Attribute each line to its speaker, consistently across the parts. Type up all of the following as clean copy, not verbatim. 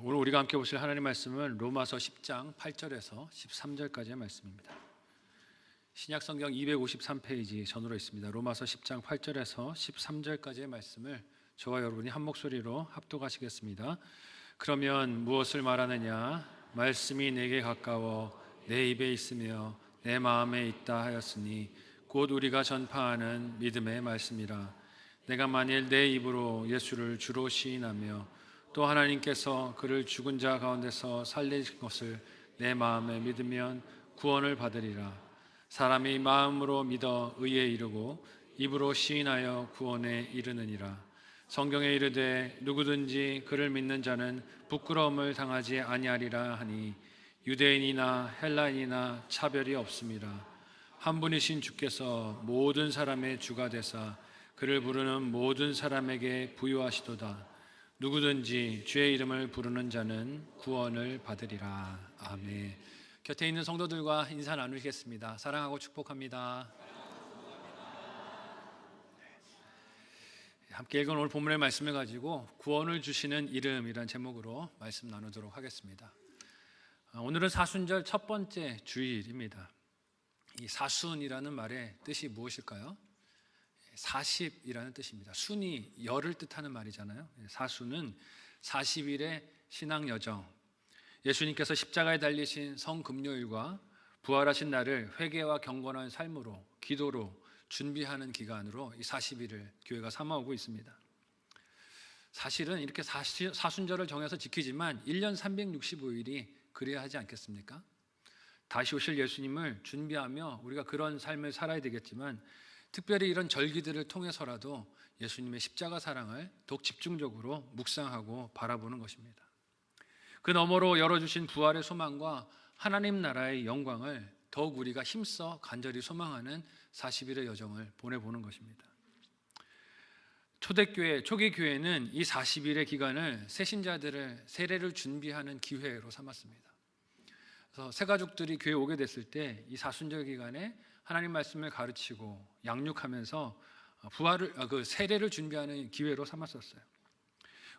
Speaker 1: 오늘 우리가 함께 보실 하나님의 말씀은 로마서 10장 8절에서 13절까지의 말씀입니다. 신약 성경 253페이지 전으로 있습니다. 로마서 10장 8절에서 13절까지의 말씀을 저와 여러분이 한 목소리로 합독하시겠습니다. 그러면 무엇을 말하느냐? 말씀이 내게 가까워 내 입에 있으며 내 마음에 있다 하였으니 곧 우리가 전파하는 믿음의 말씀이라. 내가 만일 내 입으로 예수를 주로 시인하며 또 하나님께서 그를 죽은 자 가운데서 살리신 것을 내 마음에 믿으면 구원을 받으리라. 사람이 마음으로 믿어 의에 이르고 입으로 시인하여 구원에 이르느니라. 성경에 이르되 누구든지 그를 믿는 자는 부끄러움을 당하지 아니하리라 하니 유대인이나 헬라인이나 차별이 없습니다. 한 분이신 주께서 모든 사람의 주가 되사 그를 부르는 모든 사람에게 부유하시도다. 누구든지 주의 이름을 부르는 자는 구원을 받으리라. 아멘. 곁에 있는 성도들과 인사 나누시겠습니다. 사랑하고 축복합니다. 함께 읽은 오늘 본문의 말씀을 가지고 구원을 주시는 이름이라는 제목으로 말씀 나누도록 하겠습니다. 오늘은 사순절 첫 번째 주일입니다. 이 사순이라는 말의 뜻이 무엇일까요? 40이라는 뜻입니다. 순이 열을 뜻하는 말이잖아요. 사순은 40일의 신앙 여정, 예수님께서 십자가에 달리신 성금요일과 부활하신 날을 회개와 경건한 삶으로, 기도로 준비하는 기간으로 이 40일을 교회가 삼아오고 있습니다. 사실은 이렇게 사순절을 정해서 지키지만 1년 365일이 그래야 하지 않겠습니까? 다시 오실 예수님을 준비하며 우리가 그런 삶을 살아야 되겠지만 특별히 이런 절기들을 통해서라도 예수님의 십자가 사랑을 더욱 집중적으로 묵상하고 바라보는 것입니다. 그 너머로 열어주신 부활의 소망과 하나님 나라의 영광을 더욱 우리가 힘써 간절히 소망하는 40일의 여정을 보내보는 것입니다. 초대교회, 초기 교회는 이 40일의 기간을 새신자들을 세례를 준비하는 기회로 삼았습니다. 그래서 새가족들이 교회에 오게 됐을 때 이 사순절 기간에 하나님 말씀을 가르치고 양육하면서 세례를 준비하는 기회로 삼았었어요.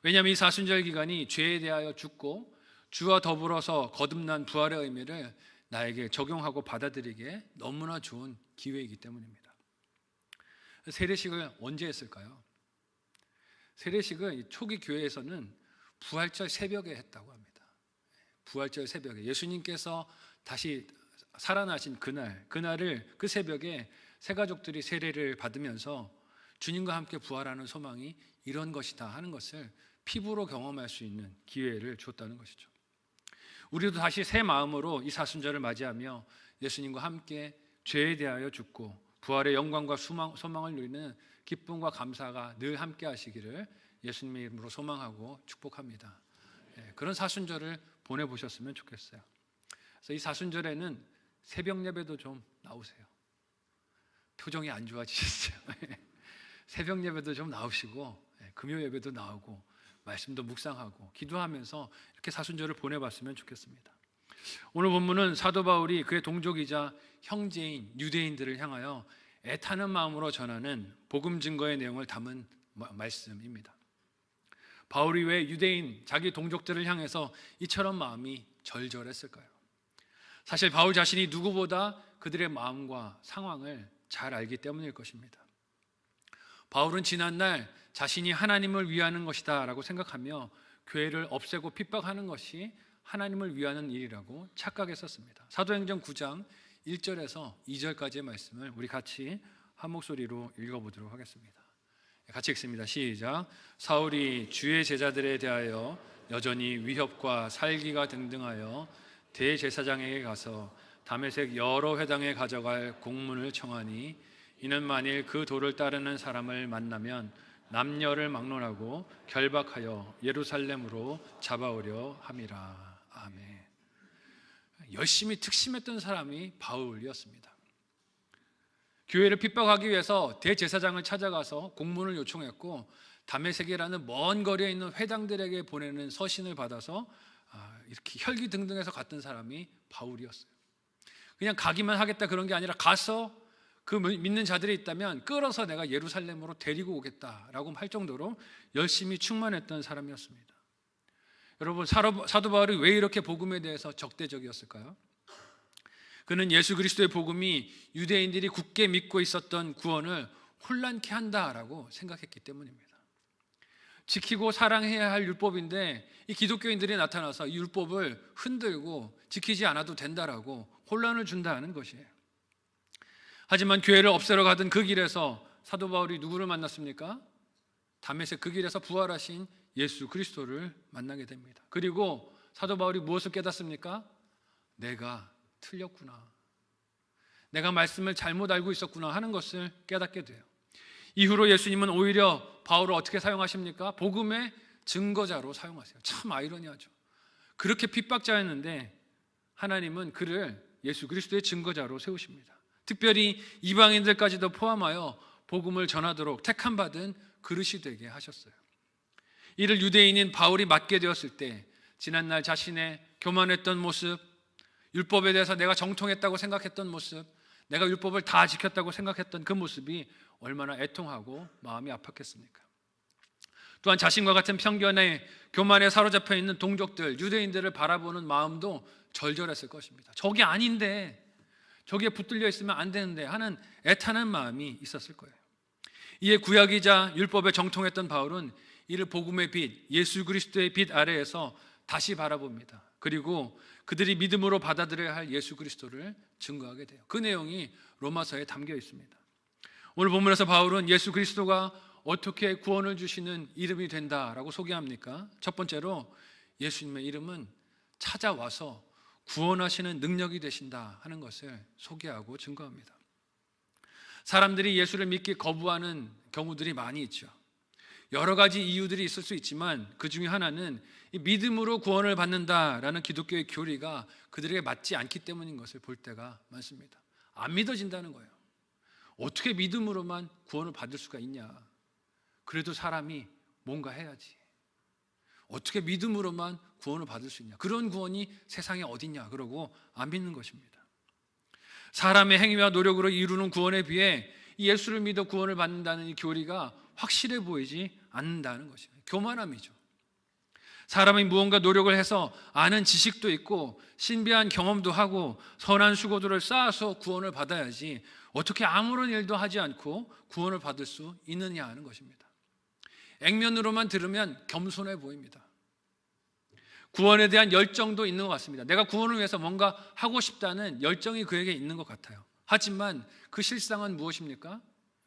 Speaker 1: 왜냐하면 이 사순절 기간이 죄에 대하여 죽고 주와 더불어서 거듭난 부활의 의미를 나에게 적용하고 받아들이기에 너무나 좋은 기회이기 때문입니다. 세례식을 언제 했을까요? 세례식을 초기 교회에서는 부활절 새벽에 했다고 합니다. 부활절 새벽에 예수님께서 다시 살아나신 그날을 그 새벽에 새가족들이 세례를 받으면서 주님과 함께 부활하는 소망이 이런 것이다 하는 것을 피부로 경험할 수 있는 기회를 줬다는 것이죠. 우리도 다시 새 마음으로 이 사순절을 맞이하며 예수님과 함께 죄에 대하여 죽고 부활의 영광과 소망을 누리는 기쁨과 감사가 늘 함께 하시기를 예수님의 이름으로 소망하고 축복합니다. 그런 사순절을 보내보셨으면 좋겠어요. 그래서 이 사순절에는 새벽 예배도 좀 나오세요. 표정이 안 좋아지셨어요. 새벽 예배도 좀 나오시고 금요 예배도 나오고 말씀도 묵상하고 기도하면서 이렇게 사순절을 보내봤으면 좋겠습니다. 오늘 본문은 사도 바울이 그의 동족이자 형제인 유대인들을 향하여 애타는 마음으로 전하는 복음 증거의 내용을 담은 말씀입니다. 바울이 왜 유대인 자기 동족들을 향해서 이처럼 마음이 절절했을까요? 사실 바울 자신이 누구보다 그들의 마음과 상황을 잘 알기 때문일 것입니다. 바울은 지난날 자신이 하나님을 위하는 것이다 라고 생각하며 교회를 없애고 핍박하는 것이 하나님을 위하는 일이라고 착각했었습니다. 사도행전 9장 1절에서 2절까지의 말씀을 우리 같이 한 목소리로 읽어보도록 하겠습니다. 같이 읽습니다. 시작. 사울이 주의 제자들에 대하여 여전히 위협과 살기가 등등하여 대제사장에게 가서 다메섹 여러 회당에 가져갈 공문을 청하니 이는 만일 그 도를 따르는 사람을 만나면 남녀를 막론하고 결박하여 예루살렘으로 잡아오려 함이라. 아멘. 열심히 특심했던 사람이 바울이었습니다. 교회를 핍박하기 위해서 대제사장을 찾아가서 공문을 요청했고 다메섹이라는 먼 거리에 있는 회당들에게 보내는 서신을 받아서 이렇게 혈기등등해서 갔던 사람이 바울이었어요. 그냥 가기만 하겠다 그런 게 아니라 가서 그 믿는 자들이 있다면 끌어서 내가 예루살렘으로 데리고 오겠다라고 할 정도로 열심히 충만했던 사람이었습니다. 여러분, 사도 바울이 왜 이렇게 복음에 대해서 적대적이었을까요? 그는 예수 그리스도의 복음이 유대인들이 굳게 믿고 있었던 구원을 혼란케 한다라고 생각했기 때문입니다. 지키고 사랑해야 할 율법인데 이 기독교인들이 나타나서 이 율법을 흔들고 지키지 않아도 된다라고 혼란을 준다는 것이에요. 하지만 교회를 없애러 가던 그 길에서 사도 바울이 누구를 만났습니까? 다메섹 그 길에서 부활하신 예수 그리스도를 만나게 됩니다. 그리고 사도 바울이 무엇을 깨닫습니까? 내가 틀렸구나, 내가 말씀을 잘못 알고 있었구나 하는 것을 깨닫게 돼요. 이후로 예수님은 오히려 바울을 어떻게 사용하십니까? 복음의 증거자로 사용하세요. 참 아이러니하죠. 그렇게 핍박자였는데 하나님은 그를 예수 그리스도의 증거자로 세우십니다. 특별히 이방인들까지도 포함하여 복음을 전하도록 택함받은 그릇이 되게 하셨어요. 이를 유대인인 바울이 맡게 되었을 때 지난날 자신의 교만했던 모습, 율법에 대해서 내가 정통했다고 생각했던 모습, 내가 율법을 다 지켰다고 생각했던 그 모습이 얼마나 애통하고 마음이 아팠겠습니까? 또한 자신과 같은 편견에 교만에 사로잡혀 있는 동족들, 유대인들을 바라보는 마음도 절절했을 것입니다. 저게 아닌데, 저기에 붙들려 있으면 안 되는데 하는 애타는 마음이 있었을 거예요. 이에 구약이자 율법에 정통했던 바울은 이를 복음의 빛, 예수 그리스도의 빛 아래에서 다시 바라봅니다. 그리고 그들이 믿음으로 받아들여야 할 예수 그리스도를 증거하게 돼요. 그 내용이 로마서에 담겨 있습니다. 오늘 본문에서 바울은 예수 그리스도가 어떻게 구원을 주시는 이름이 된다라고 소개합니까? 첫 번째로 예수님의 이름은 찾아와서 구원하시는 능력이 되신다 하는 것을 소개하고 증거합니다. 사람들이 예수를 믿기 거부하는 경우들이 많이 있죠. 여러 가지 이유들이 있을 수 있지만 그 중에 하나는 이 믿음으로 구원을 받는다라는 기독교의 교리가 그들에게 맞지 않기 때문인 것을 볼 때가 많습니다. 안 믿어진다는 거예요. 어떻게 믿음으로만 구원을 받을 수가 있냐? 그래도 사람이 뭔가 해야지. 어떻게 믿음으로만 구원을 받을 수 있냐? 그런 구원이 세상에 어딨냐? 그러고 안 믿는 것입니다. 사람의 행위와 노력으로 이루는 구원에 비해 예수를 믿어 구원을 받는다는 이 교리가 확실해 보이지 않는다는 것입니다. 교만함이죠. 사람이 무언가 노력을 해서 아는 지식도 있고 신비한 경험도 하고 선한 수고들을 쌓아서 구원을 받아야지 어떻게 아무런 일도 하지 않고 구원을 받을 수 있느냐 하는 것입니다. 액면으로만 들으면 겸손해 보입니다. 구원에 대한 열정도 있는 것 같습니다. 내가 구원을 위해서 뭔가 하고 싶다는 열정이 그에게 있는 것 같아요. 하지만 그 실상은 무엇입니까?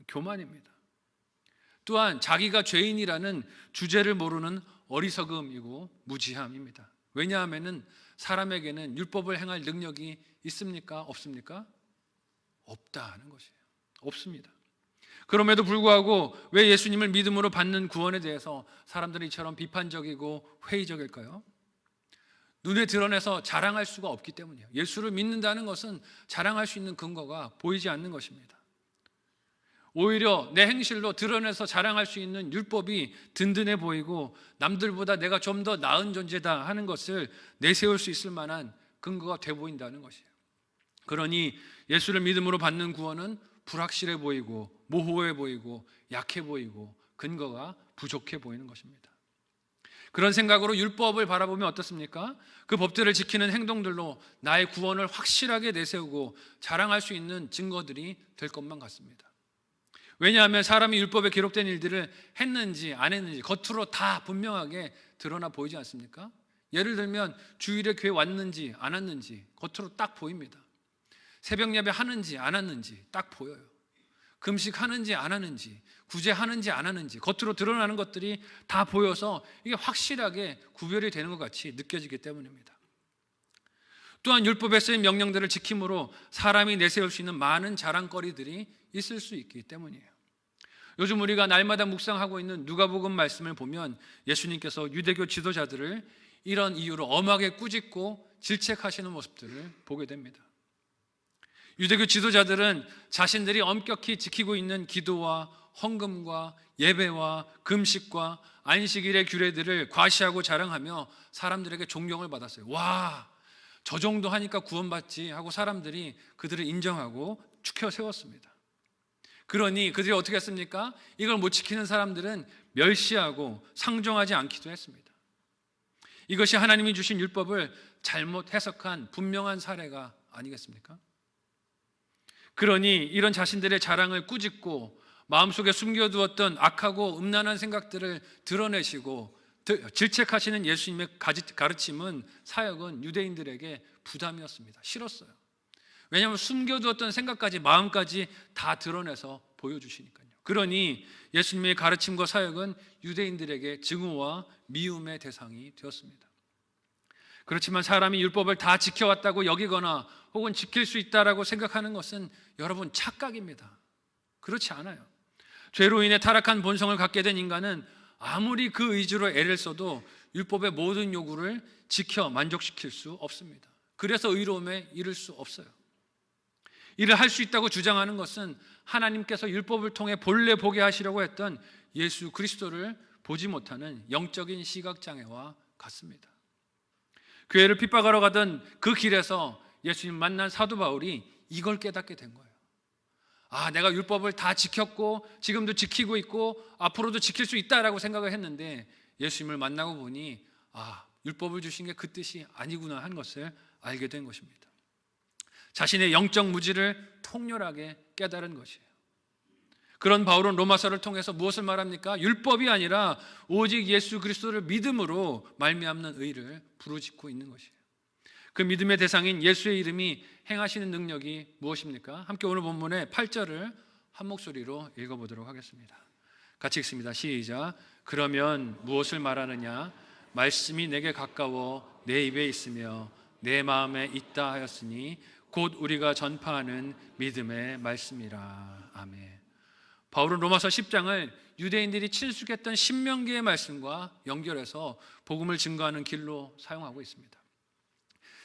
Speaker 1: 교만입니다. 또한 자기가 죄인이라는 주제를 모르는 어리석음이고 무지함입니다. 왜냐하면 사람에게는 율법을 행할 능력이 있습니까? 없습니까? 없다는 것이에요. 없습니다. 그럼에도 불구하고 왜 예수님을 믿음으로 받는 구원에 대해서 사람들이 이처럼 비판적이고 회의적일까요? 눈에 드러내서 자랑할 수가 없기 때문이에요. 예수를 믿는다는 것은 자랑할 수 있는 근거가 보이지 않는 것입니다. 오히려 내 행실로 드러내서 자랑할 수 있는 율법이 든든해 보이고 남들보다 내가 좀 더 나은 존재다 하는 것을 내세울 수 있을 만한 근거가 돼 보인다는 것이에요. 그러니 예수를 믿음으로 받는 구원은 불확실해 보이고 모호해 보이고 약해 보이고 근거가 부족해 보이는 것입니다. 그런 생각으로 율법을 바라보면 어떻습니까? 그 법들을 지키는 행동들로 나의 구원을 확실하게 내세우고 자랑할 수 있는 증거들이 될 것만 같습니다. 왜냐하면 사람이 율법에 기록된 일들을 했는지 안 했는지 겉으로 다 분명하게 드러나 보이지 않습니까? 예를 들면 주일에 교회 왔는지 안 왔는지 겉으로 딱 보입니다. 새벽 예배 하는지 안 하는지 딱 보여요. 금식 하는지 안 하는지, 구제 하는지 안 하는지 겉으로 드러나는 것들이 다 보여서 이게 확실하게 구별이 되는 것 같이 느껴지기 때문입니다. 또한 율법에 쓰인 명령들을 지킴으로 사람이 내세울 수 있는 많은 자랑거리들이 있을 수 있기 때문이에요. 요즘 우리가 날마다 묵상하고 있는 누가복음 말씀을 보면 예수님께서 유대교 지도자들을 이런 이유로 엄하게 꾸짖고 질책하시는 모습들을 보게 됩니다. 유대교 지도자들은 자신들이 엄격히 지키고 있는 기도와 헌금과 예배와 금식과 안식일의 규례들을 과시하고 자랑하며 사람들에게 존경을 받았어요. 와, 저 정도 하니까 구원받지 하고 사람들이 그들을 인정하고 축혀 세웠습니다. 그러니 그들이 어떻게 했습니까? 이걸 못 지키는 사람들은 멸시하고 상종하지 않기도 했습니다. 이것이 하나님이 주신 율법을 잘못 해석한 분명한 사례가 아니겠습니까? 그러니 이런 자신들의 자랑을 꾸짖고 마음속에 숨겨두었던 악하고 음란한 생각들을 드러내시고 질책하시는 예수님의 가르침은, 사역은 유대인들에게 부담이었습니다. 싫었어요. 왜냐하면 숨겨두었던 생각까지, 마음까지 다 드러내서 보여주시니까요. 그러니 예수님의 가르침과 사역은 유대인들에게 증오와 미움의 대상이 되었습니다. 그렇지만 사람이 율법을 다 지켜왔다고 여기거나 혹은 지킬 수 있다라고 생각하는 것은 여러분 착각입니다. 그렇지 않아요. 죄로 인해 타락한 본성을 갖게 된 인간은 아무리 그 의지로 애를 써도 율법의 모든 요구를 지켜 만족시킬 수 없습니다. 그래서 의로움에 이를 수 없어요. 이를 할 수 있다고 주장하는 것은 하나님께서 율법을 통해 본래 보게 하시려고 했던 예수 그리스도를 보지 못하는 영적인 시각장애와 같습니다. 교회를 핍박하러 가던 그 길에서 예수님 만난 사도 바울이 이걸 깨닫게 된 거예요. 내가 율법을 다 지켰고 지금도 지키고 있고 앞으로도 지킬 수 있다라고 생각을 했는데 예수님을 만나고 보니 율법을 주신 게 그 뜻이 아니구나 한 것을 알게 된 것입니다. 자신의 영적 무지를 통렬하게 깨달은 것이에요. 그런 바울은 로마서를 통해서 무엇을 말합니까? 율법이 아니라 오직 예수 그리스도를 믿음으로 말미암는 의를 부르짖고 있는 것이에요. 그 믿음의 대상인 예수의 이름이 행하시는 능력이 무엇입니까? 함께 오늘 본문의 8절을 한 목소리로 읽어보도록 하겠습니다. 같이 읽습니다. 시작. 그러면 무엇을 말하느냐? 말씀이 내게 가까워 내 입에 있으며 내 마음에 있다 하였으니 곧 우리가 전파하는 믿음의 말씀이라. 아멘. 바울은 로마서 10장을 유대인들이 친숙했던 신명기의 말씀과 연결해서 복음을 증거하는 길로 사용하고 있습니다.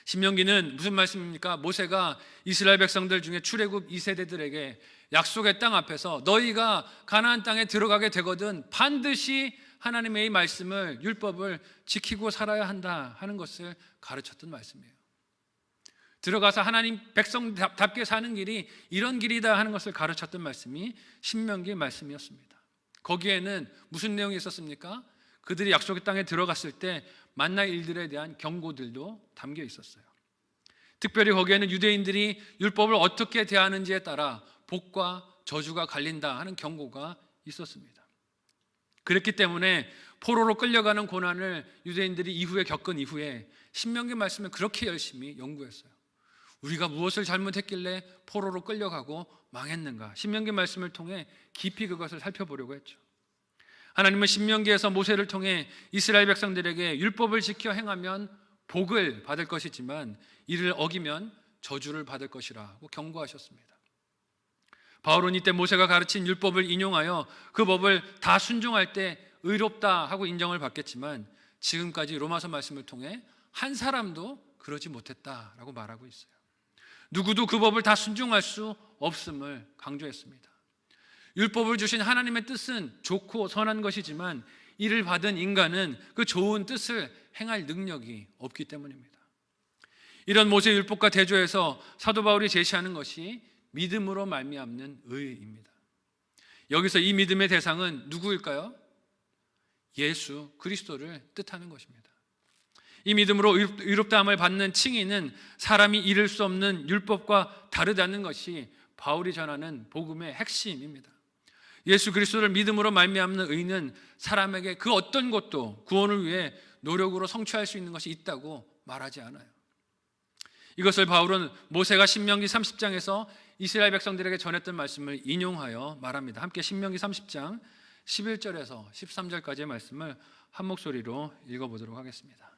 Speaker 1: 신명기는 무슨 말씀입니까? 모세가 이스라엘 백성들 중에 출애굽 2세대들에게 약속의 땅 앞에서 너희가 가나안 땅에 들어가게 되거든 반드시 하나님의 이 말씀을, 율법을 지키고 살아야 한다 하는 것을 가르쳤던 말씀이에요. 들어가서 하나님 백성답게 사는 길이 이런 길이다 하는 것을 가르쳤던 말씀이 신명기의 말씀이었습니다. 거기에는 무슨 내용이 있었습니까? 그들이 약속의 땅에 들어갔을 때 만날 일들에 대한 경고들도 담겨 있었어요. 특별히 거기에는 유대인들이 율법을 어떻게 대하는지에 따라 복과 저주가 갈린다 하는 경고가 있었습니다. 그렇기 때문에 포로로 끌려가는 고난을 유대인들이 이후에 겪은 이후에 신명기 말씀을 그렇게 열심히 연구했어요. 우리가 무엇을 잘못했길래 포로로 끌려가고 망했는가? 신명기 말씀을 통해 깊이 그것을 살펴보려고 했죠. 하나님은 신명기에서 모세를 통해 이스라엘 백성들에게 율법을 지켜 행하면 복을 받을 것이지만 이를 어기면 저주를 받을 것이라고 경고하셨습니다. 바울은 이때 모세가 가르친 율법을 인용하여 그 법을 다 순종할 때 의롭다 하고 인정을 받겠지만 지금까지 로마서 말씀을 통해 한 사람도 그러지 못했다라고 말하고 있어요. 누구도 그 법을 다 순종할 수 없음을 강조했습니다. 율법을 주신 하나님의 뜻은 좋고 선한 것이지만 이를 받은 인간은 그 좋은 뜻을 행할 능력이 없기 때문입니다. 이런 모세의 율법과 대조해서 사도 바울이 제시하는 것이 믿음으로 말미암는 의입니다. 여기서 이 믿음의 대상은 누구일까요? 예수 그리스도를 뜻하는 것입니다. 이 믿음으로 의롭다함을 받는 칭의는 사람이 이룰 수 없는 율법과 다르다는 것이 바울이 전하는 복음의 핵심입니다. 예수 그리스도를 믿음으로 말미암는 의는 사람에게 그 어떤 것도 구원을 위해 노력으로 성취할 수 있는 것이 있다고 말하지 않아요. 이것을 바울은 모세가 신명기 30장에서 이스라엘 백성들에게 전했던 말씀을 인용하여 말합니다. 함께 신명기 30장 11절에서 13절까지의 말씀을 한 목소리로 읽어보도록 하겠습니다.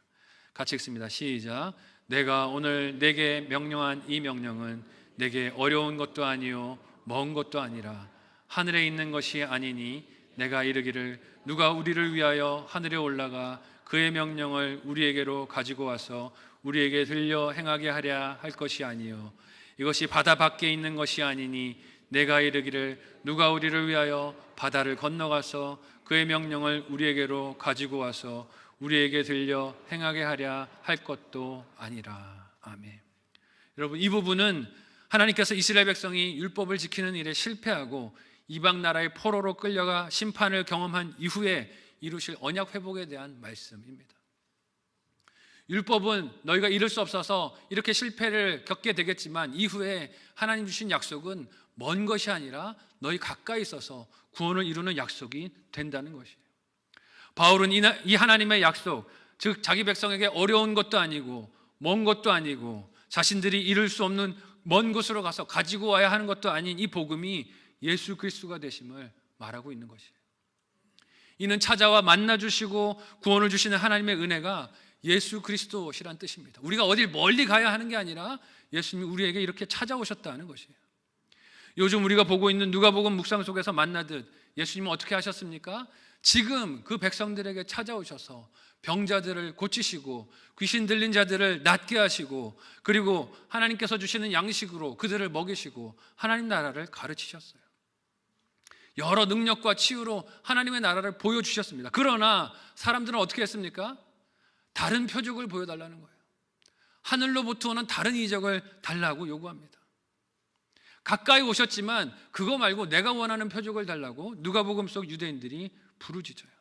Speaker 1: 같이 읽습니다. 시작. 내가 오늘 내게 명령한 이 명령은 내게 어려운 것도 아니요 먼 것도 아니라 하늘에 있는 것이 아니니 내가 이르기를 누가 우리를 위하여 하늘에 올라가 그의 명령을 우리에게로 가지고 와서 우리에게 들려 행하게 하랴 할 것이 아니요 이것이 바다 밖에 있는 것이 아니니 내가 이르기를 누가 우리를 위하여 바다를 건너가서 그의 명령을 우리에게로 가지고 와서 우리에게 들려 행하게 하랴 할 것도 아니라. 아멘. 여러분, 이 부분은 하나님께서 이스라엘 백성이 율법을 지키는 일에 실패하고 이방 나라의 포로로 끌려가 심판을 경험한 이후에 이루실 언약 회복에 대한 말씀입니다. 율법은 너희가 이룰 수 없어서 이렇게 실패를 겪게 되겠지만 이후에 하나님 주신 약속은 먼 것이 아니라 너희 가까이 있어서 구원을 이루는 약속이 된다는 것이에요. 바울은 이 하나님의 약속, 즉 자기 백성에게 어려운 것도 아니고 먼 것도 아니고 자신들이 이룰 수 없는 먼 곳으로 가서 가지고 와야 하는 것도 아닌 이 복음이 예수 그리스도가 되심을 말하고 있는 것이에요. 이는 찾아와 만나주시고 구원을 주시는 하나님의 은혜가 예수 그리스도시란 뜻입니다. 우리가 어딜 멀리 가야 하는 게 아니라 예수님이 우리에게 이렇게 찾아오셨다는 것이에요. 요즘 우리가 보고 있는 누가복음 묵상 속에서 만나듯 예수님은 어떻게 하셨습니까? 지금 그 백성들에게 찾아오셔서 병자들을 고치시고 귀신 들린 자들을 낫게 하시고 그리고 하나님께서 주시는 양식으로 그들을 먹이시고 하나님 나라를 가르치셨어요. 여러 능력과 치유로 하나님의 나라를 보여주셨습니다. 그러나 사람들은 어떻게 했습니까? 다른 표적을 보여달라는 거예요. 하늘로부터 오는 다른 이적을 달라고 요구합니다. 가까이 오셨지만 그거 말고 내가 원하는 표적을 달라고 누가복음 속 유대인들이 부르짖어요.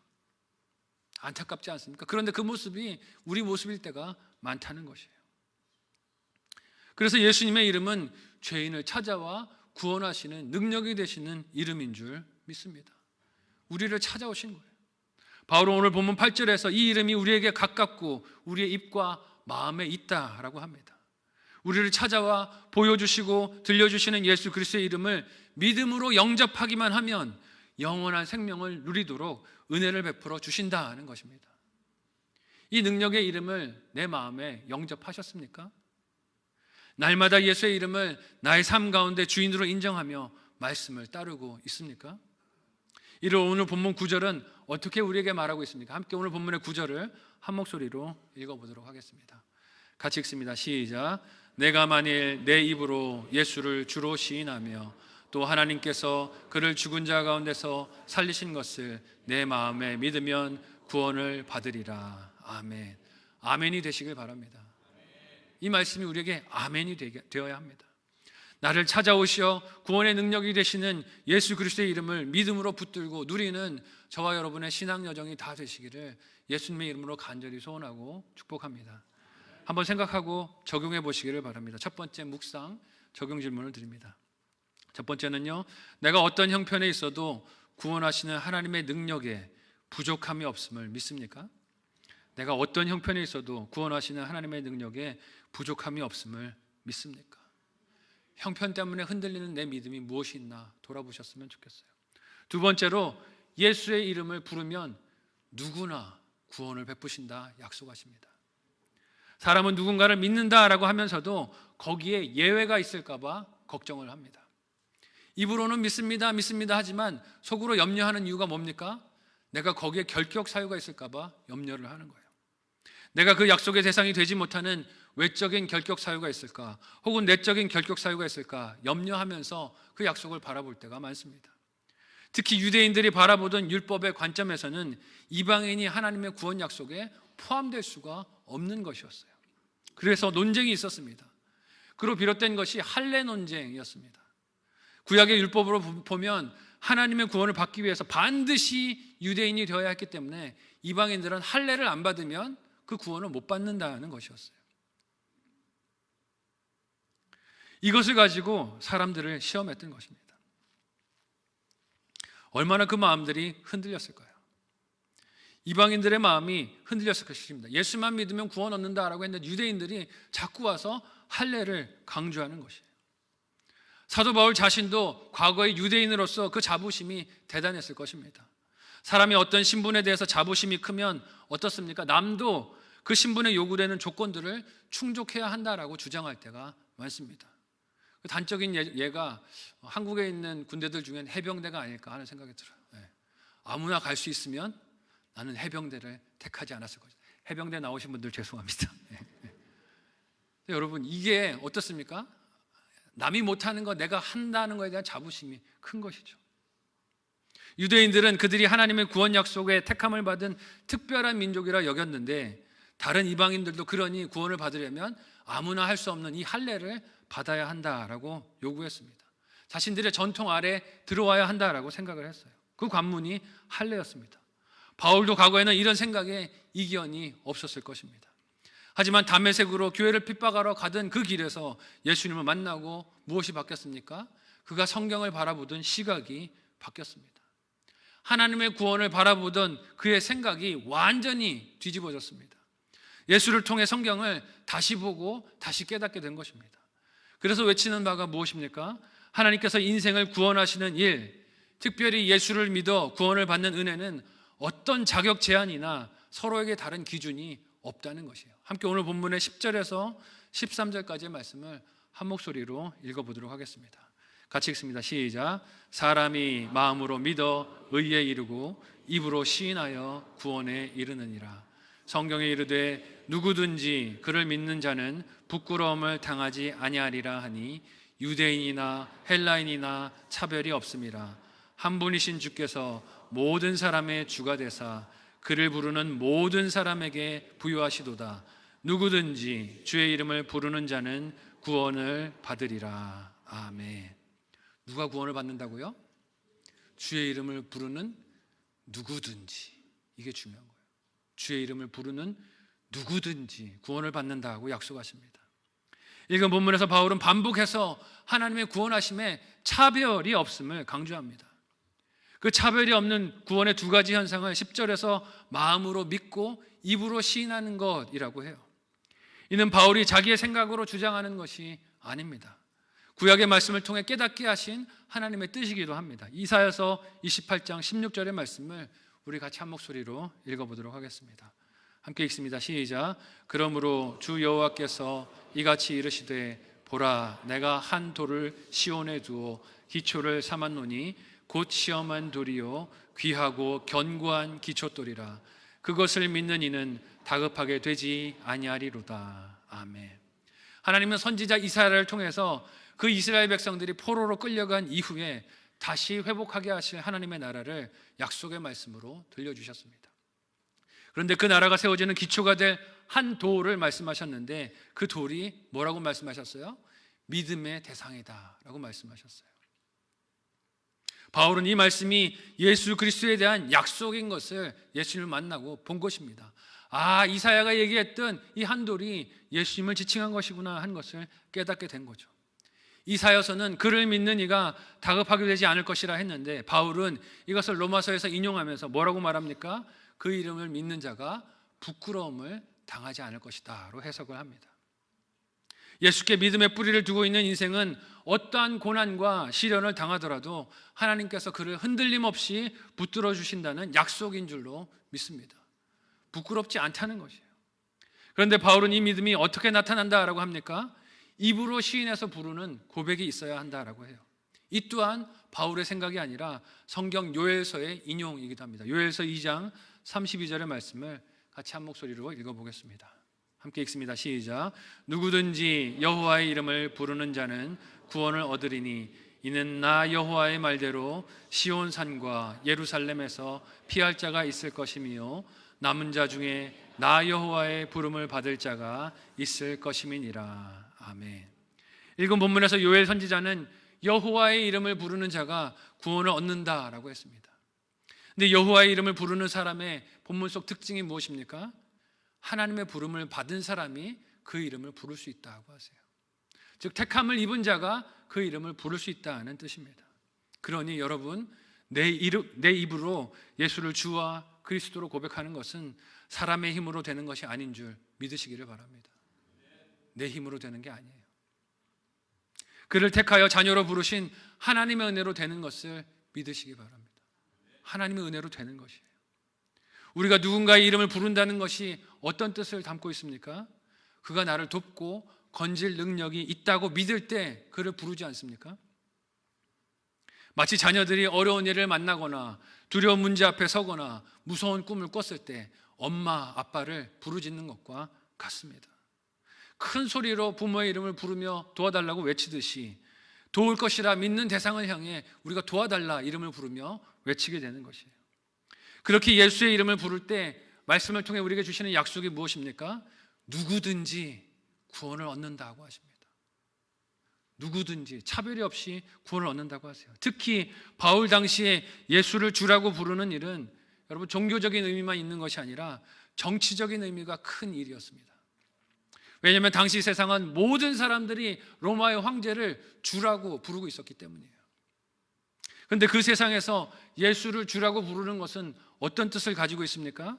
Speaker 1: 안타깝지 않습니까? 그런데 그 모습이 우리 모습일 때가 많다는 것이에요. 그래서 예수님의 이름은 죄인을 찾아와 구원하시는 능력이 되시는 이름인 줄 믿습니다. 우리를 찾아오신 거예요. 바울은 오늘 본문 8절에서 이 이름이 우리에게 가깝고 우리의 입과 마음에 있다라고 합니다. 우리를 찾아와 보여주시고 들려주시는 예수 그리스도의 이름을 믿음으로 영접하기만 하면 영원한 생명을 누리도록 은혜를 베풀어 주신다는 것입니다. 이 능력의 이름을 내 마음에 영접하셨습니까? 날마다 예수의 이름을 나의 삶 가운데 주인으로 인정하며 말씀을 따르고 있습니까? 이를 오늘 본문 9절은 어떻게 우리에게 말하고 있습니까? 함께 오늘 본문의 9절을 한 목소리로 읽어보도록 하겠습니다. 같이 읽습니다. 시작. 내가 만일 내 입으로 예수를 주로 시인하며 또 하나님께서 그를 죽은 자 가운데서 살리신 것을 내 마음에 믿으면 구원을 받으리라. 아멘. 아멘이 되시길 바랍니다. 이 말씀이 우리에게 아멘이 되어야 합니다. 나를 찾아오시어 구원의 능력이 되시는 예수 그리스도의 이름을 믿음으로 붙들고 누리는 저와 여러분의 신앙 여정이 다 되시기를 예수님의 이름으로 간절히 소원하고 축복합니다. 한번 생각하고 적용해 보시기를 바랍니다. 첫 번째 묵상 적용 질문을 드립니다. 첫 번째는요, 내가 어떤 형편에 있어도 구원하시는 하나님의 능력에 부족함이 없음을 믿습니까? 내가 어떤 형편에 있어도 구원하시는 하나님의 능력에 부족함이 없음을 믿습니까? 형편 때문에 흔들리는 내 믿음이 무엇이 있나 돌아보셨으면 좋겠어요. 두 번째로 예수의 이름을 부르면 누구나 구원을 베푸신다 약속하십니다. 사람은 누군가를 믿는다라고 하면서도 거기에 예외가 있을까 봐 걱정을 합니다. 입으로는 믿습니다 하지만 속으로 염려하는 이유가 뭡니까? 내가 거기에 결격 사유가 있을까 봐 염려를 하는 거예요. 내가 그 약속의 대상이 되지 못하는 외적인 결격 사유가 있을까? 혹은 내적인 결격 사유가 있을까? 염려하면서 그 약속을 바라볼 때가 많습니다. 특히 유대인들이 바라보던 율법의 관점에서는 이방인이 하나님의 구원 약속에 포함될 수가 없는 것이었어요. 그래서 논쟁이 있었습니다. 그로 비롯된 것이 할례 논쟁이었습니다. 구약의 율법으로 보면 하나님의 구원을 받기 위해서 반드시 유대인이 되어야 했기 때문에 이방인들은 할례를 안 받으면 그 구원을 못 받는다는 것이었어요. 이것을 가지고 사람들을 시험했던 것입니다. 얼마나 그 마음들이 흔들렸을까요? 이방인들의 마음이 흔들렸을 것입니다. 예수만 믿으면 구원 얻는다라고 했는데 유대인들이 자꾸 와서 할례를 강조하는 것이에요. 사도 바울 자신도 과거의 유대인으로서 그 자부심이 대단했을 것입니다. 사람이 어떤 신분에 대해서 자부심이 크면 어떻습니까? 남도 그 신분에 요구되는 조건들을 충족해야 한다라고 주장할 때가 많습니다. 단적인 예가 한국에 있는 군대들 중엔 해병대가 아닐까 하는 생각이 들어요. 아무나 갈 수 있으면 나는 해병대를 택하지 않았을 것이다. 해병대 나오신 분들 죄송합니다. 여러분, 이게 어떻습니까? 남이 못하는 거 내가 한다는 것에 대한 자부심이 큰 것이죠. 유대인들은 그들이 하나님의 구원 약속에 택함을 받은 특별한 민족이라 여겼는데 다른 이방인들도 그러니 구원을 받으려면 아무나 할 수 없는 이 할례를 받아야 한다라고 요구했습니다. 자신들의 전통 아래 들어와야 한다라고 생각을 했어요. 그 관문이 할례였습니다. 바울도 과거에는 이런 생각에 이견이 없었을 것입니다. 하지만 다메섹으로 교회를 핍박하러 가던 그 길에서 예수님을 만나고 무엇이 바뀌었습니까? 그가 성경을 바라보던 시각이 바뀌었습니다. 하나님의 구원을 바라보던 그의 생각이 완전히 뒤집어졌습니다. 예수를 통해 성경을 다시 보고 다시 깨닫게 된 것입니다. 그래서 외치는 바가 무엇입니까? 하나님께서 인생을 구원하시는 일, 특별히 예수를 믿어 구원을 받는 은혜는 어떤 자격 제한이나 서로에게 다른 기준이 없다는 것이에요. 함께 오늘 본문의 10절에서 13절까지의 말씀을 한 목소리로 읽어보도록 하겠습니다. 같이 읽습니다. 시작. 사람이 마음으로 믿어 의에 이르고 입으로 시인하여 구원에 이르느니라. 성경에 이르되 누구든지 그를 믿는 자는 부끄러움을 당하지 아니하리라 하니 유대인이나 헬라인이나 차별이 없음이라. 한 분이신 주께서 모든 사람의 주가 되사 그를 부르는 모든 사람에게 부유하시도다. 누구든지 주의 이름을 부르는 자는 구원을 받으리라. 아멘. 누가 구원을 받는다고요? 주의 이름을 부르는 누구든지. 이게 중요한 거예요. 주의 이름을 부르는 누구든지 구원을 받는다고 약속하십니다. 읽은 본문에서 바울은 반복해서 하나님의 구원하심에 차별이 없음을 강조합니다. 그 차별이 없는 구원의 두 가지 현상을 10절에서 마음으로 믿고 입으로 시인하는 것이라고 해요. 이는 바울이 자기의 생각으로 주장하는 것이 아닙니다. 구약의 말씀을 통해 깨닫게 하신 하나님의 뜻이기도 합니다. 이사야서 28장 16절의 말씀을 우리 같이 한 목소리로 읽어보도록 하겠습니다. 함께 읽습니다. 시작. 그러므로 주 여호와께서 이같이 이르시되 보라 내가 한 돌을 시온에 두어 기초를 삼았노니 곧 시험한 돌이요 귀하고 견고한 기초돌이라. 그것을 믿는 이는 다급하게 되지 아니하리로다. 아멘. 하나님은 선지자 이사야를 통해서 그 이스라엘 백성들이 포로로 끌려간 이후에 다시 회복하게 하실 하나님의 나라를 약속의 말씀으로 들려주셨습니다. 그런데 그 나라가 세워지는 기초가 될 한 돌을 말씀하셨는데 그 돌이 뭐라고 말씀하셨어요? 믿음의 대상이다 라고 말씀하셨어요. 바울은 이 말씀이 예수 그리스도에 대한 약속인 것을 예수님을 만나고 본 것입니다. 아, 이사야가 얘기했던 이 한 돌이 예수님을 지칭한 것이구나 한 것을 깨닫게 된 거죠. 이사야서는 그를 믿는 이가 다급하게 되지 않을 것이라 했는데 바울은 이것을 로마서에서 인용하면서 뭐라고 말합니까? 그 이름을 믿는 자가 부끄러움을 당하지 않을 것이다로 해석을 합니다. 예수께 믿음의 뿌리를 두고 있는 인생은 어떠한 고난과 시련을 당하더라도 하나님께서 그를 흔들림 없이 붙들어 주신다는 약속인 줄로 믿습니다. 부끄럽지 않다는 것이에요. 그런데 바울은 이 믿음이 어떻게 나타난다라고 합니까? 입으로 시인해서 부르는 고백이 있어야 한다라고 해요. 이 또한 바울의 생각이 아니라 성경 요엘서의 인용이기도 합니다. 요엘서 2장 32절의 말씀을 같이 한 목소리로 읽어보겠습니다. 함께 읽습니다. 시작. 누구든지 여호와의 이름을 부르는 자는 구원을 얻으리니 이는 나 여호와의 말대로 시온 산과 예루살렘에서 피할 자가 있을 것이며 남은 자 중에 나 여호와의 부름을 받을 자가 있을 것임이니라. 아멘. 읽은 본문에서 요엘 선지자는 여호와의 이름을 부르는 자가 구원을 얻는다라고 했습니다. 근데 여호와의 이름을 부르는 사람의 본문 속 특징이 무엇입니까? 하나님의 부름을 받은 사람이 그 이름을 부를 수 있다고 하세요. 즉 택함을 입은 자가 그 이름을 부를 수 있다는 뜻입니다. 그러니 여러분 내 입으로 예수를 주와 그리스도로 고백하는 것은 사람의 힘으로 되는 것이 아닌 줄 믿으시기를 바랍니다. 내 힘으로 되는 게 아니에요. 그를 택하여 자녀로 부르신 하나님의 은혜로 되는 것을 믿으시기 바랍니다. 하나님의 은혜로 되는 것이에요. 우리가 누군가의 이름을 부른다는 것이 어떤 뜻을 담고 있습니까? 그가 나를 돕고 건질 능력이 있다고 믿을 때 그를 부르지 않습니까? 마치 자녀들이 어려운 일을 만나거나 두려운 문제 앞에 서거나 무서운 꿈을 꿨을 때 엄마, 아빠를 부르짖는 것과 같습니다. 큰 소리로 부모의 이름을 부르며 도와달라고 외치듯이 도울 것이라 믿는 대상을 향해 우리가 도와달라 이름을 부르며 외치게 되는 것이에요. 그렇게 예수의 이름을 부를 때 말씀을 통해 우리에게 주시는 약속이 무엇입니까? 누구든지 구원을 얻는다고 하십니다. 누구든지 차별이 없이 구원을 얻는다고 하세요. 특히 바울 당시에 예수를 주라고 부르는 일은 여러분 종교적인 의미만 있는 것이 아니라 정치적인 의미가 큰 일이었습니다. 왜냐하면 당시 세상은 모든 사람들이 로마의 황제를 주라고 부르고 있었기 때문이에요. 그런데 그 세상에서 예수를 주라고 부르는 것은 어떤 뜻을 가지고 있습니까?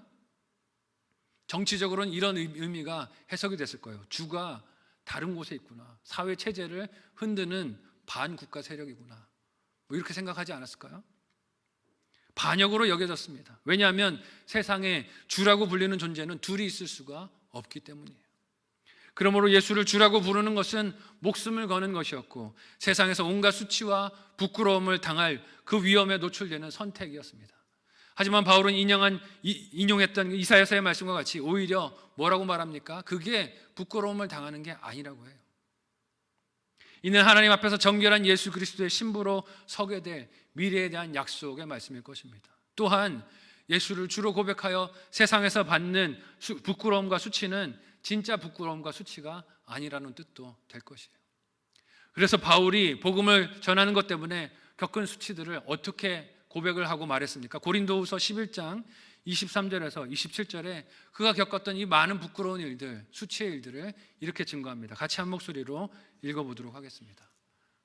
Speaker 1: 정치적으로는 이런 의미가 해석이 됐을 거예요. 주가 다른 곳에 있구나. 사회 체제를 흔드는 반국가 세력이구나. 뭐 이렇게 생각하지 않았을까요? 반역으로 여겨졌습니다. 왜냐하면 세상에 주라고 불리는 존재는 둘이 있을 수가 없기 때문이에요. 그러므로 예수를 주라고 부르는 것은 목숨을 거는 것이었고 세상에서 온갖 수치와 부끄러움을 당할 그 위험에 노출되는 선택이었습니다. 하지만 바울은 인용했던 이사야서의 말씀과 같이 오히려 뭐라고 말합니까? 그게 부끄러움을 당하는 게 아니라고 해요. 이는 하나님 앞에서 정결한 예수 그리스도의 신부로 서게 될 미래에 대한 약속의 말씀일 것입니다. 또한 예수를 주로 고백하여 세상에서 받는 부끄러움과 수치는 진짜 부끄러움과 수치가 아니라는 뜻도 될 것이에요. 그래서 바울이 복음을 전하는 것 때문에 겪은 수치들을 어떻게 고백을 하고 말했습니까? 고린도후서 11장 23절에서 27절에 그가 겪었던 이 많은 부끄러운 일들, 수치의 일들을 이렇게 증거합니다. 같이 한 목소리로 읽어보도록 하겠습니다.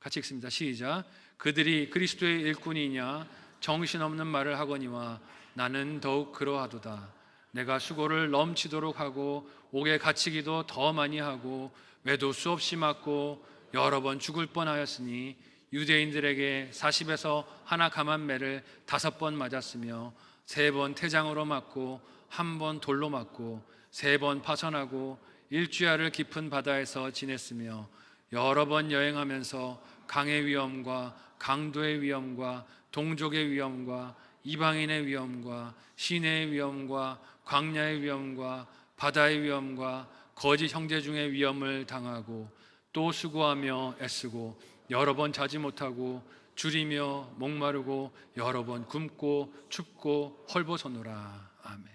Speaker 1: 같이 읽습니다. 시작. 그들이 그리스도의 일꾼이냐 정신없는 말을 하거니와 나는 더욱 그러하도다. 내가 수고를 넘치도록 하고 옥에 갇히기도 더 많이 하고 매도 수없이 맞고 여러 번 죽을 뻔하였으니 유대인들에게 40에서 하나 감한 매를 5번 맞았으며 3번 태장으로 맞고 1번 돌로 맞고 3번 파선하고 일주야를 깊은 바다에서 지냈으며 여러 번 여행하면서 강의 위험과 강도의 위험과 동족의 위험과 이방인의 위험과 시내의 위험과 광야의 위험과 바다의 위험과 거짓 형제 중의 위험을 당하고 또 수고하며 애쓰고 여러 번 자지 못하고 줄이며 목마르고 여러 번 굶고 춥고 헐벗어노라. 아멘.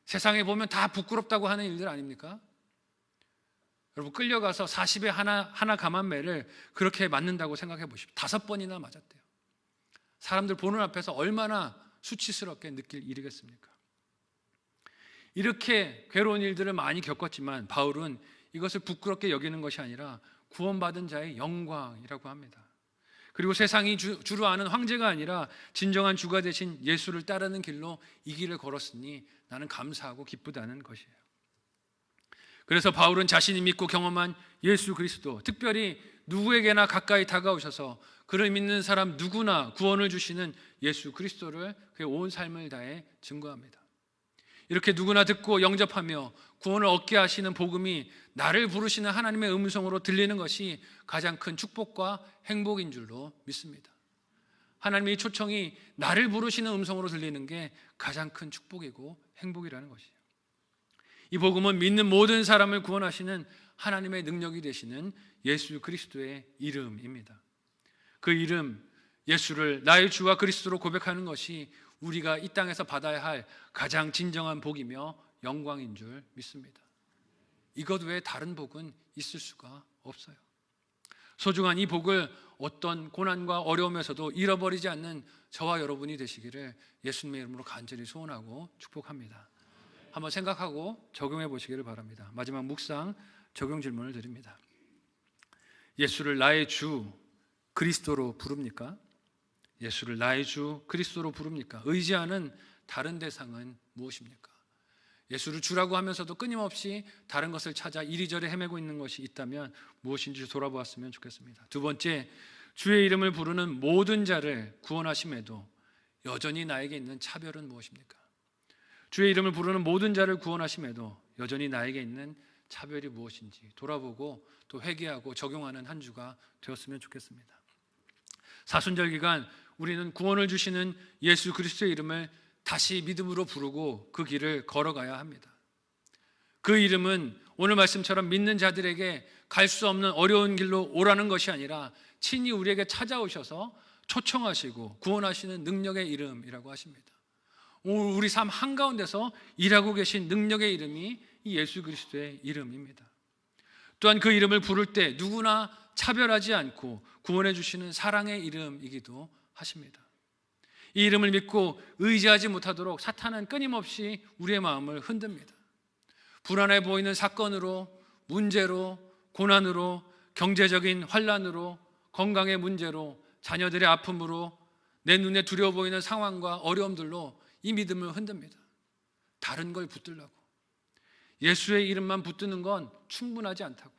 Speaker 1: 세상에 보면 다 부끄럽다고 하는 일들 아닙니까? 여러분 끌려가서 40에 하나 감한 매를 그렇게 맞는다고 생각해 보십시오. 5번이나 맞았대요. 사람들 보는 앞에서 얼마나 수치스럽게 느낄 일이겠습니까? 이렇게 괴로운 일들을 많이 겪었지만 바울은 이것을 부끄럽게 여기는 것이 아니라 구원받은 자의 영광이라고 합니다. 그리고 세상이 주로 아는 황제가 아니라 진정한 주가 되신 예수를 따르는 길로 이 길을 걸었으니 나는 감사하고 기쁘다는 것이에요. 그래서 바울은 자신이 믿고 경험한 예수 그리스도, 특별히 누구에게나 가까이 다가오셔서 그를 믿는 사람 누구나 구원을 주시는 예수 그리스도를 그의 온 삶을 다해 증거합니다. 이렇게 누구나 듣고 영접하며 구원을 얻게 하시는 복음이 나를 부르시는 하나님의 음성으로 들리는 것이 가장 큰 축복과 행복인 줄로 믿습니다. 하나님의 초청이 나를 부르시는 음성으로 들리는 게 가장 큰 축복이고 행복이라는 것이에요. 이 복음은 믿는 모든 사람을 구원하시는 하나님의 능력이 되시는 예수 그리스도의 이름입니다. 그 이름 예수를 나의 주와 그리스도로 고백하는 것이 우리가 이 땅에서 받아야 할 가장 진정한 복이며 영광인 줄 믿습니다. 이것 외에 다른 복은 있을 수가 없어요. 소중한 이 복을 어떤 고난과 어려움에서도 잃어버리지 않는 저와 여러분이 되시기를 예수님의 이름으로 간절히 소원하고 축복합니다. 한번 생각하고 적용해 보시기를 바랍니다. 마지막 묵상 적용 질문을 드립니다. 예수를 나의 주 그리스도로 부릅니까? 예수를 나의 주 그리스도로 부릅니까? 의지하는 다른 대상은 무엇입니까? 예수를 주라고 하면서도 끊임없이 다른 것을 찾아 이리저리 헤매고 있는 것이 있다면 무엇인지 돌아보았으면 좋겠습니다. 두 번째, 주의 이름을 부르는 모든 자를 구원하심에도 여전히 나에게 있는 차별은 무엇입니까? 주의 이름을 부르는 모든 자를 구원하심에도 여전히 나에게 있는 차별이 무엇인지 돌아보고 또 회개하고 적용하는 한 주가 되었으면 좋겠습니다. 사순절 기간 우리는 구원을 주시는 예수 그리스도의 이름을 다시 믿음으로 부르고 그 길을 걸어가야 합니다. 그 이름은 오늘 말씀처럼 믿는 자들에게 갈 수 없는 어려운 길로 오라는 것이 아니라 친히 우리에게 찾아오셔서 초청하시고 구원하시는 능력의 이름이라고 하십니다. 우리 삶 한가운데서 일하고 계신 능력의 이름이 이 예수 그리스도의 이름입니다. 또한 그 이름을 부를 때 누구나 차별하지 않고 구원해 주시는 사랑의 이름이기도 하십니다. 이 이름을 믿고 의지하지 못하도록 사탄은 끊임없이 우리의 마음을 흔듭니다. 불안해 보이는 사건으로 문제로, 고난으로, 경제적인 환란으로, 건강의 문제로, 자녀들의 아픔으로, 내 눈에 두려워 보이는 상황과 어려움들로 이 믿음을 흔듭니다. 다른 걸 붙들라고. 예수의 이름만 붙드는 건 충분하지 않다고.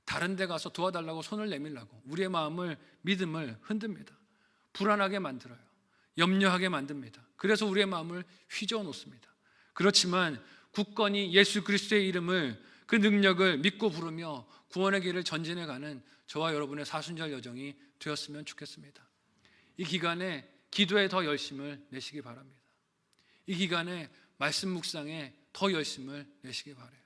Speaker 1: 다른 데 가서 도와달라고 손을 내밀라고 우리의 마음을, 믿음을 흔듭니다. 불안하게 만들어요. 염려하게 만듭니다. 그래서 우리의 마음을 휘저어 놓습니다. 그렇지만 굳건히 예수 그리스도의 이름을, 그 능력을 믿고 부르며 구원의 길을 전진해 가는 저와 여러분의 사순절 여정이 되었으면 좋겠습니다. 이 기간에 기도에 더 열심을 내시기 바랍니다. 이 기간에 말씀 묵상에 더 열심을 내시기 바라요.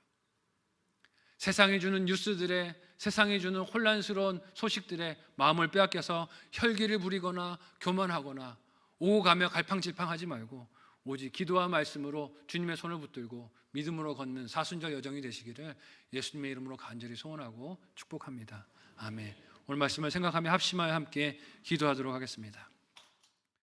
Speaker 1: 세상이 주는 뉴스들에, 세상이 주는 혼란스러운 소식들에 마음을 빼앗겨서 혈기를 부리거나 교만하거나 오고 가며 갈팡질팡하지 말고 오직 기도와 말씀으로 주님의 손을 붙들고 믿음으로 걷는 사순절 여정이 되시기를 예수님의 이름으로 간절히 소원하고 축복합니다. 아멘. 오늘 말씀을 생각하며 합심하여 함께 기도하도록 하겠습니다.